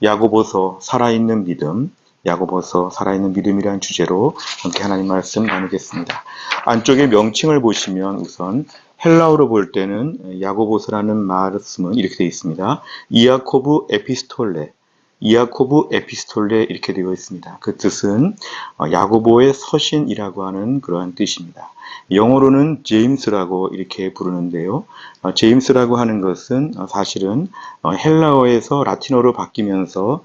야고보서 살아있는 믿음, 야고보서 살아있는 믿음이라는 주제로 함께 하나님 말씀 나누겠습니다. 안쪽에 명칭을 보시면 우선 헬라어로 볼 때는 야고보서라는 말씀은 이렇게 되어 있습니다. 이아코브 에피스톨레, 이아코브 에피스톨레 이렇게 되어 있습니다. 그 뜻은 야고보의 서신이라고 하는 그러한 뜻입니다. 영어로는 제임스라고 이렇게 부르는데요. 제임스라고 하는 것은 사실은 헬라어에서 라틴어로 바뀌면서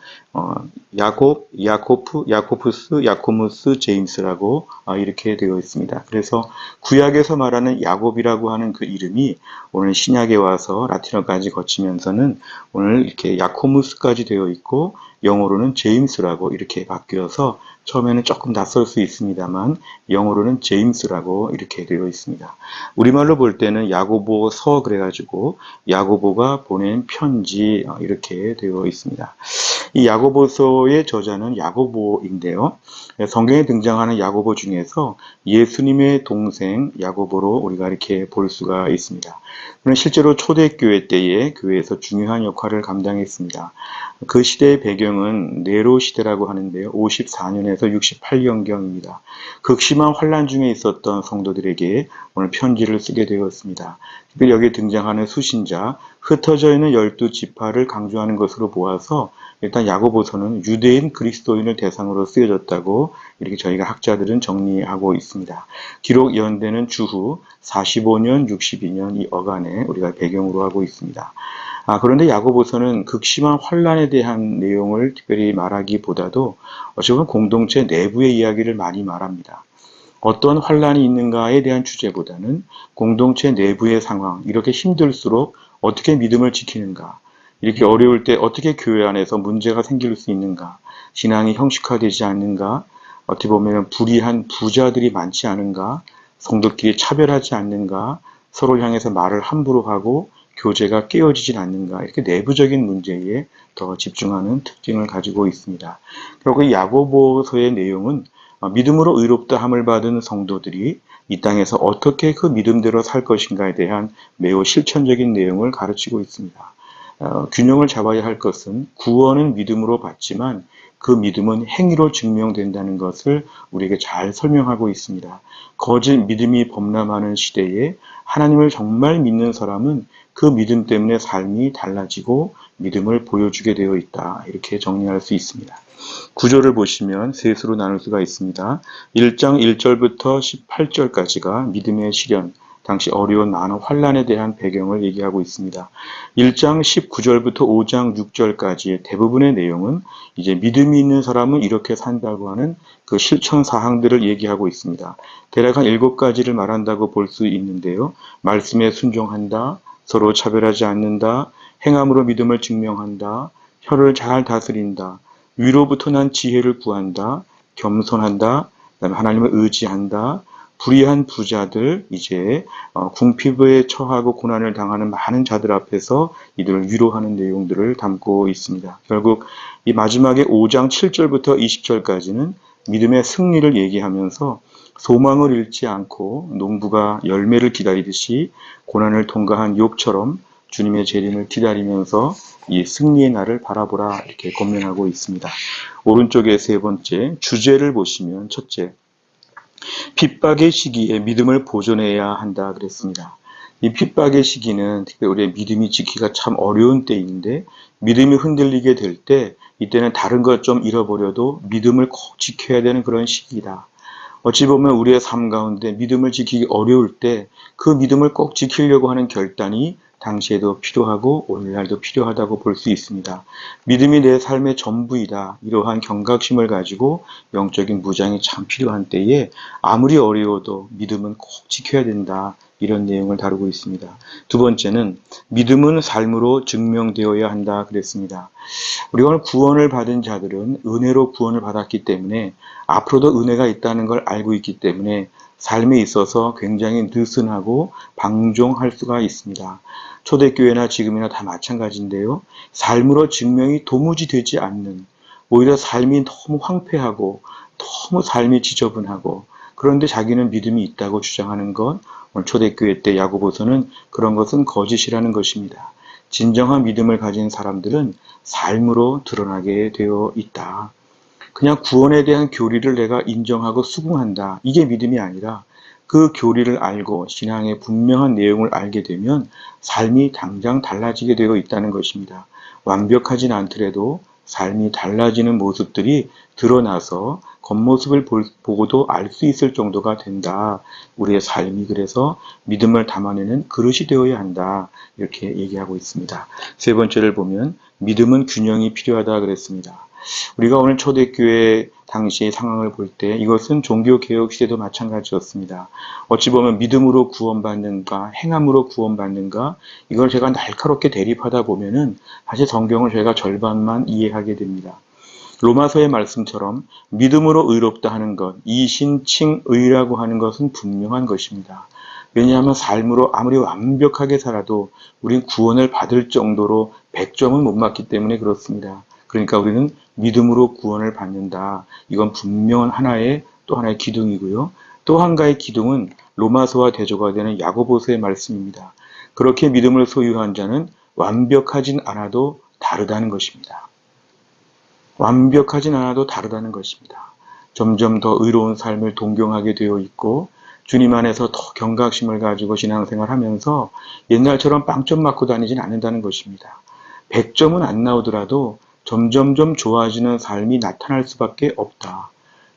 야코프스, 야코무스, 제임스라고 이렇게 되어 있습니다. 그래서 구약에서 말하는 야곱이라고 하는 그 이름이 오늘 신약에 와서 라틴어까지 거치면서는 오늘 이렇게 야코무스까지 되어 있고 영어로는 제임스라고 이렇게 바뀌어서 처음에는 조금 낯설 수 있습니다만 영어로는 제임스라고 이렇게 되어 있습니다. 우리말로 볼 때는 야고보서 그래가지고 야고보가 보낸 편지 이렇게 되어 있습니다. 이 야고보서의 저자는 야고보인데요. 성경에 등장하는 야고보 중에서 예수님의 동생 야고보로 우리가 이렇게 볼 수가 있습니다. 그는 실제로 초대교회 때에 교회에서 중요한 역할을 감당했습니다. 그 시대의 배경은 네로 시대라고 하는데요. 54년에서 68년경입니다. 극심한 환란 중에 있었던 성도들에게 오늘 편지를 쓰게 되었습니다. 특별히 여기에 등장하는 수신자, 흩어져 있는 12지파를 강조하는 것으로 보아서 일단 야고보서는 유대인 그리스도인을 대상으로 쓰여졌다고 이렇게 저희가 학자들은 정리하고 있습니다. 기록 연대는 주후 45년, 62년 이 어간에 우리가 배경으로 하고 있습니다. 그런데 야고보서는 극심한 환란에 대한 내용을 특별히 말하기보다도 어쩌면 공동체 내부의 이야기를 많이 말합니다. 어떤 환란이 있는가에 대한 주제보다는 공동체 내부의 상황, 이렇게 힘들수록 어떻게 믿음을 지키는가, 이렇게 어려울 때 어떻게 교회 안에서 문제가 생길 수 있는가, 신앙이 형식화되지 않는가, 어떻게 보면 불의한 부자들이 많지 않은가, 성도끼리 차별하지 않는가, 서로 향해서 말을 함부로 하고 교제가 깨어지진 않는가, 이렇게 내부적인 문제에 더 집중하는 특징을 가지고 있습니다. 결국 이 야고보서의 내용은 믿음으로 의롭다 함을 받은 성도들이 이 땅에서 어떻게 그 믿음대로 살 것인가에 대한 매우 실천적인 내용을 가르치고 있습니다. 균형을 잡아야 할 것은 구원은 믿음으로 받지만 그 믿음은 행위로 증명된다는 것을 우리에게 잘 설명하고 있습니다. 거짓 믿음이 범람하는 시대에 하나님을 정말 믿는 사람은 그 믿음 때문에 삶이 달라지고 믿음을 보여주게 되어 있다. 이렇게 정리할 수 있습니다. 구조를 보시면 셋으로 나눌 수가 있습니다. 1장 1절부터 18절까지가 믿음의 시련, 당시 어려운 많은 환란에 대한 배경을 얘기하고 있습니다. 1장 19절부터 5장 6절까지의 대부분의 내용은 이제 믿음이 있는 사람은 이렇게 산다고 하는 그 실천 사항들을 얘기하고 있습니다. 대략 한 7가지를 말한다고 볼 수 있는데요. 말씀에 순종한다, 서로 차별하지 않는다, 행함으로 믿음을 증명한다, 혀를 잘 다스린다, 위로부터 난 지혜를 구한다, 겸손한다, 그다음에 하나님을 의지한다, 불의한 부자들, 이제 궁핍에 처하고 고난을 당하는 많은 자들 앞에서 이들을 위로하는 내용들을 담고 있습니다. 결국 이 마지막에 5장 7절부터 20절까지는 믿음의 승리를 얘기하면서 소망을 잃지 않고 농부가 열매를 기다리듯이 고난을 통과한 욥처럼 주님의 재림을 기다리면서 이 승리의 날을 바라보라 이렇게 권면하고 있습니다. 오른쪽에 세 번째 주제를 보시면 첫째, 핍박의 시기에 믿음을 보존해야 한다 그랬습니다. 이 핍박의 시기는 특별히 우리의 믿음이 지키기가 참 어려운 때인데 믿음이 흔들리게 될 때 이때는 다른 것 좀 잃어버려도 믿음을 꼭 지켜야 되는 그런 시기이다. 어찌 보면 우리의 삶 가운데 믿음을 지키기 어려울 때 그 믿음을 꼭 지키려고 하는 결단이 당시에도 필요하고 오늘날도 필요하다고 볼 수 있습니다. 믿음이 내 삶의 전부이다. 이러한 경각심을 가지고 영적인 무장이 참 필요한 때에 아무리 어려워도 믿음은 꼭 지켜야 된다. 이런 내용을 다루고 있습니다. 두 번째는 믿음은 삶으로 증명되어야 한다 그랬습니다. 우리가 오늘 구원을 받은 자들은 은혜로 구원을 받았기 때문에 앞으로도 은혜가 있다는 걸 알고 있기 때문에 삶에 있어서 굉장히 느슨하고 방종할 수가 있습니다. 초대교회나 지금이나 다 마찬가지인데요. 삶으로 증명이 도무지 되지 않는, 오히려 삶이 너무 황폐하고 너무 삶이 지저분하고 그런데 자기는 믿음이 있다고 주장하는 것, 오늘 초대교회 때 야고보서는 그런 것은 거짓이라는 것입니다. 진정한 믿음을 가진 사람들은 삶으로 드러나게 되어 있다. 그냥 구원에 대한 교리를 내가 인정하고 수긍한다. 이게 믿음이 아니라 그 교리를 알고 신앙의 분명한 내용을 알게 되면 삶이 당장 달라지게 되어 있다는 것입니다. 완벽하진 않더라도 삶이 달라지는 모습들이 드러나서 겉모습을 보고도 알 수 있을 정도가 된다. 우리의 삶이 그래서 믿음을 담아내는 그릇이 되어야 한다. 이렇게 얘기하고 있습니다. 세 번째를 보면 믿음은 균형이 필요하다 그랬습니다. 우리가 오늘 초대교회 당시의 상황을 볼 때 이것은 종교개혁 시대도 마찬가지였습니다. 어찌 보면 믿음으로 구원받는가 행함으로 구원받는가 이걸 제가 날카롭게 대립하다 보면은 사실 성경을 저희가 절반만 이해하게 됩니다. 로마서의 말씀처럼 믿음으로 의롭다 하는 것, 이신칭의라고 하는 것은 분명한 것입니다. 왜냐하면 삶으로 아무리 완벽하게 살아도 우리는 구원을 받을 정도로 100점은 못 맞기 때문에 그렇습니다. 그러니까 우리는 믿음으로 구원을 받는다. 이건 분명한 또 하나의 기둥이고요. 또 한 가지 기둥은 로마서와 대조가 되는 야고보서의 말씀입니다. 그렇게 믿음을 소유한 자는 완벽하진 않아도 다르다는 것입니다. 완벽하진 않아도 다르다는 것입니다. 점점 더 의로운 삶을 동경하게 되어 있고 주님 안에서 더 경각심을 가지고 신앙생활 하면서 옛날처럼 빵점 맞고 다니진 않는다는 것입니다. 100점은 안 나오더라도 점점점 좋아지는 삶이 나타날 수밖에 없다.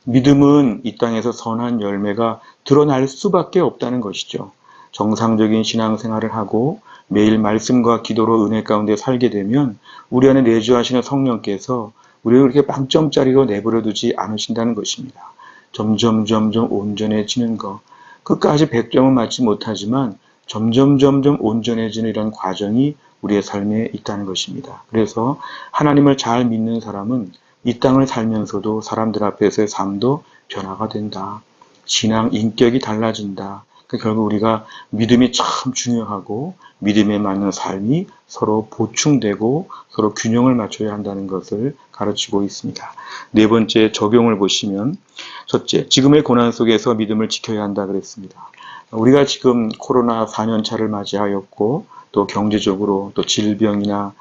믿음은 이 땅에서 선한 열매가 드러날 수밖에 없다는 것이죠. 정상적인 신앙생활을 하고 매일 말씀과 기도로 은혜 가운데 살게 되면 우리 안에 내주하시는 성령께서 우리를 그렇게 빵점짜리로 내버려 두지 않으신다는 것입니다. 점점 온전해지는 것. 끝까지 100점은 맞지 못하지만 점점 온전해지는 이런 과정이 우리의 삶에 있다는 것입니다. 그래서 하나님을 잘 믿는 사람은 이 땅을 살면서도 사람들 앞에서의 삶도 변화가 된다. 신앙 인격이 달라진다. 결국 우리가 믿음이 참 중요하고 믿음에 맞는 삶이 서로 보충되고 서로 균형을 맞춰야 한다는 것을 가르치고 있습니다. 네 번째 적용을 보시면 첫째, 지금의 고난 속에서 믿음을 지켜야 한다 그랬습니다. 우리가 지금 코로나 4년차를 맞이하였고 또 경제적으로 또 질병이나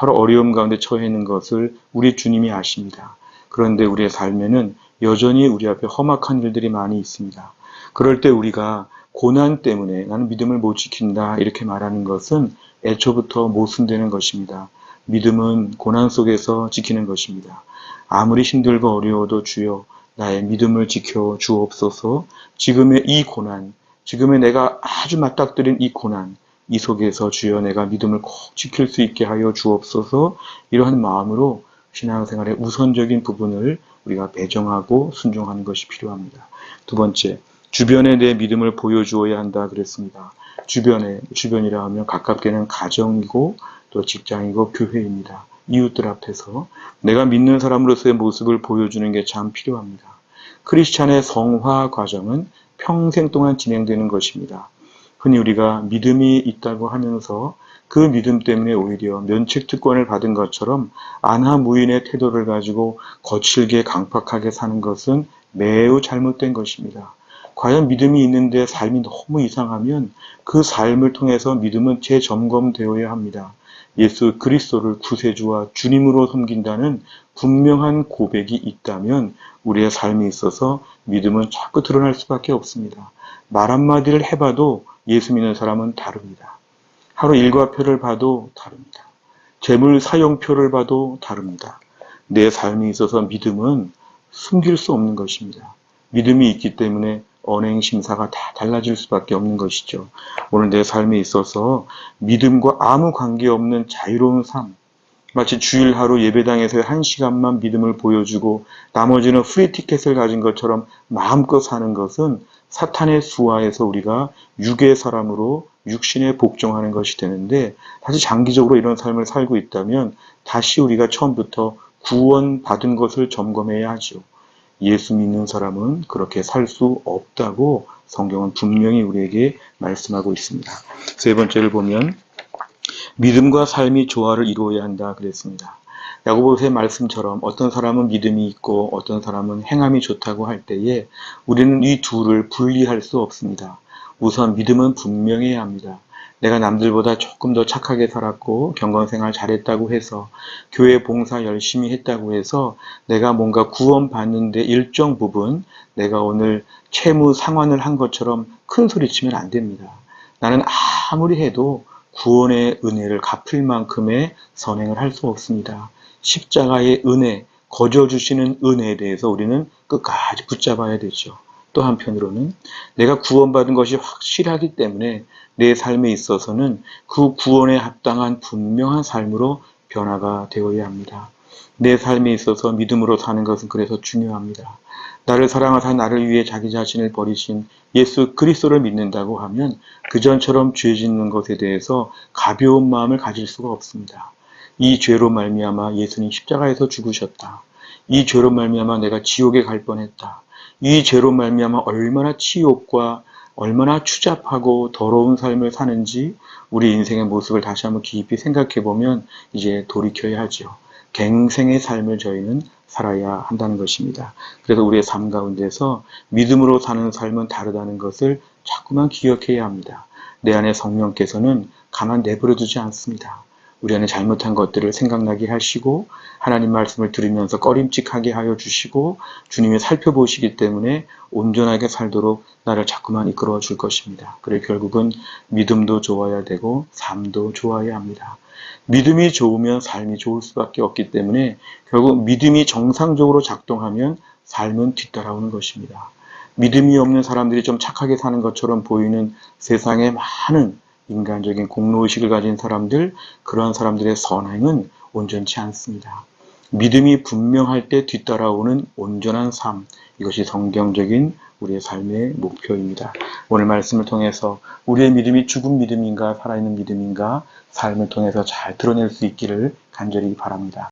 여러 어려움 가운데 처해 있는 것을 우리 주님이 아십니다. 그런데 우리의 삶에는 여전히 우리 앞에 험악한 일들이 많이 있습니다. 그럴 때 우리가 고난 때문에 나는 믿음을 못 지킨다 이렇게 말하는 것은 애초부터 모순되는 것입니다. 믿음은 고난 속에서 지키는 것입니다. 아무리 힘들고 어려워도 주여 나의 믿음을 지켜 주옵소서. 지금의 이 고난, 지금의 내가 아주 맞닥뜨린 이 고난, 이 속에서 주여 내가 믿음을 꼭 지킬 수 있게 하여 주옵소서. 이러한 마음으로 신앙생활의 우선적인 부분을 우리가 배정하고 순종하는 것이 필요합니다. 두 번째, 주변에 내 믿음을 보여주어야 한다 그랬습니다. 주변이라 하면 가깝게는 가정이고 또 직장이고 교회입니다. 이웃들 앞에서 내가 믿는 사람으로서의 모습을 보여주는 게 참 필요합니다. 크리스찬의 성화 과정은 평생 동안 진행되는 것입니다. 흔히 우리가 믿음이 있다고 하면서 그 믿음 때문에 오히려 면책특권을 받은 것처럼 안하무인의 태도를 가지고 거칠게 강팍하게 사는 것은 매우 잘못된 것입니다. 과연 믿음이 있는데 삶이 너무 이상하면 그 삶을 통해서 믿음은 재점검되어야 합니다. 예수 그리스도를 구세주와 주님으로 섬긴다는 분명한 고백이 있다면 우리의 삶에 있어서 믿음은 자꾸 드러날 수밖에 없습니다. 말 한마디를 해봐도 예수 믿는 사람은 다릅니다. 하루 일과표를 봐도 다릅니다. 재물 사용표를 봐도 다릅니다. 내 삶에 있어서 믿음은 숨길 수 없는 것입니다. 믿음이 있기 때문에 언행 심사가 다 달라질 수밖에 없는 것이죠. 오늘 내 삶에 있어서 믿음과 아무 관계없는 자유로운 삶, 마치 주일 하루 예배당에서 1시간만 믿음을 보여주고 나머지는 프리 티켓을 가진 것처럼 마음껏 사는 것은 사탄의 수하에서 우리가 육의 사람으로 육신에 복종하는 것이 되는데 사실 장기적으로 이런 삶을 살고 있다면 다시 우리가 처음부터 구원받은 것을 점검해야 하죠. 예수 믿는 사람은 그렇게 살 수 없다고 성경은 분명히 우리에게 말씀하고 있습니다. 세 번째를 보면 믿음과 삶이 조화를 이루어야 한다 그랬습니다. 야고보서의 말씀처럼 어떤 사람은 믿음이 있고 어떤 사람은 행함이 좋다고 할 때에 우리는 이 둘을 분리할 수 없습니다. 우선 믿음은 분명해야 합니다. 내가 남들보다 조금 더 착하게 살았고 경건생활 잘했다고 해서 교회 봉사 열심히 했다고 해서 내가 뭔가 구원받는데 일정 부분 내가 오늘 채무 상환을 한 것처럼 큰 소리 치면 안 됩니다. 나는 아무리 해도 구원의 은혜를 갚을 만큼의 선행을 할 수 없습니다. 십자가의 은혜, 거저 주시는 은혜에 대해서 우리는 끝까지 붙잡아야 되죠. 또 한편으로는 내가 구원받은 것이 확실하기 때문에 내 삶에 있어서는 그 구원에 합당한 분명한 삶으로 변화가 되어야 합니다. 내 삶에 있어서 믿음으로 사는 것은 그래서 중요합니다. 나를 사랑하사 나를 위해 자기 자신을 버리신 예수 그리스도를 믿는다고 하면 그전처럼 죄 짓는 것에 대해서 가벼운 마음을 가질 수가 없습니다. 이 죄로 말미암아 예수님 십자가에서 죽으셨다. 이 죄로 말미암아 내가 지옥에 갈 뻔했다. 이 죄로 말미암아 얼마나 치욕과 얼마나 추잡하고 더러운 삶을 사는지 우리 인생의 모습을 다시 한번 깊이 생각해 보면 이제 돌이켜야 하죠. 갱생의 삶을 저희는 살아야 한다는 것입니다. 그래서 우리의 삶 가운데서 믿음으로 사는 삶은 다르다는 것을 자꾸만 기억해야 합니다. 내 안에 성령께서는 가만 내버려 두지 않습니다. 우리 안에 잘못한 것들을 생각나게 하시고 하나님 말씀을 들으면서 꺼림칙하게 하여 주시고 주님이 살펴보시기 때문에 온전하게 살도록 나를 자꾸만 이끌어 줄 것입니다. 그래 결국은 믿음도 좋아야 되고 삶도 좋아야 합니다. 믿음이 좋으면 삶이 좋을 수밖에 없기 때문에 결국 믿음이 정상적으로 작동하면 삶은 뒤따라오는 것입니다. 믿음이 없는 사람들이 좀 착하게 사는 것처럼 보이는 세상에 많은 인간적인 공로의식을 가진 사람들, 그러한 사람들의 선행은 온전치 않습니다. 믿음이 분명할 때 뒤따라오는 온전한 삶, 이것이 성경적인 우리의 삶의 목표입니다. 오늘 말씀을 통해서 우리의 믿음이 죽은 믿음인가 살아있는 믿음인가 삶을 통해서 잘 드러낼 수 있기를 간절히 바랍니다.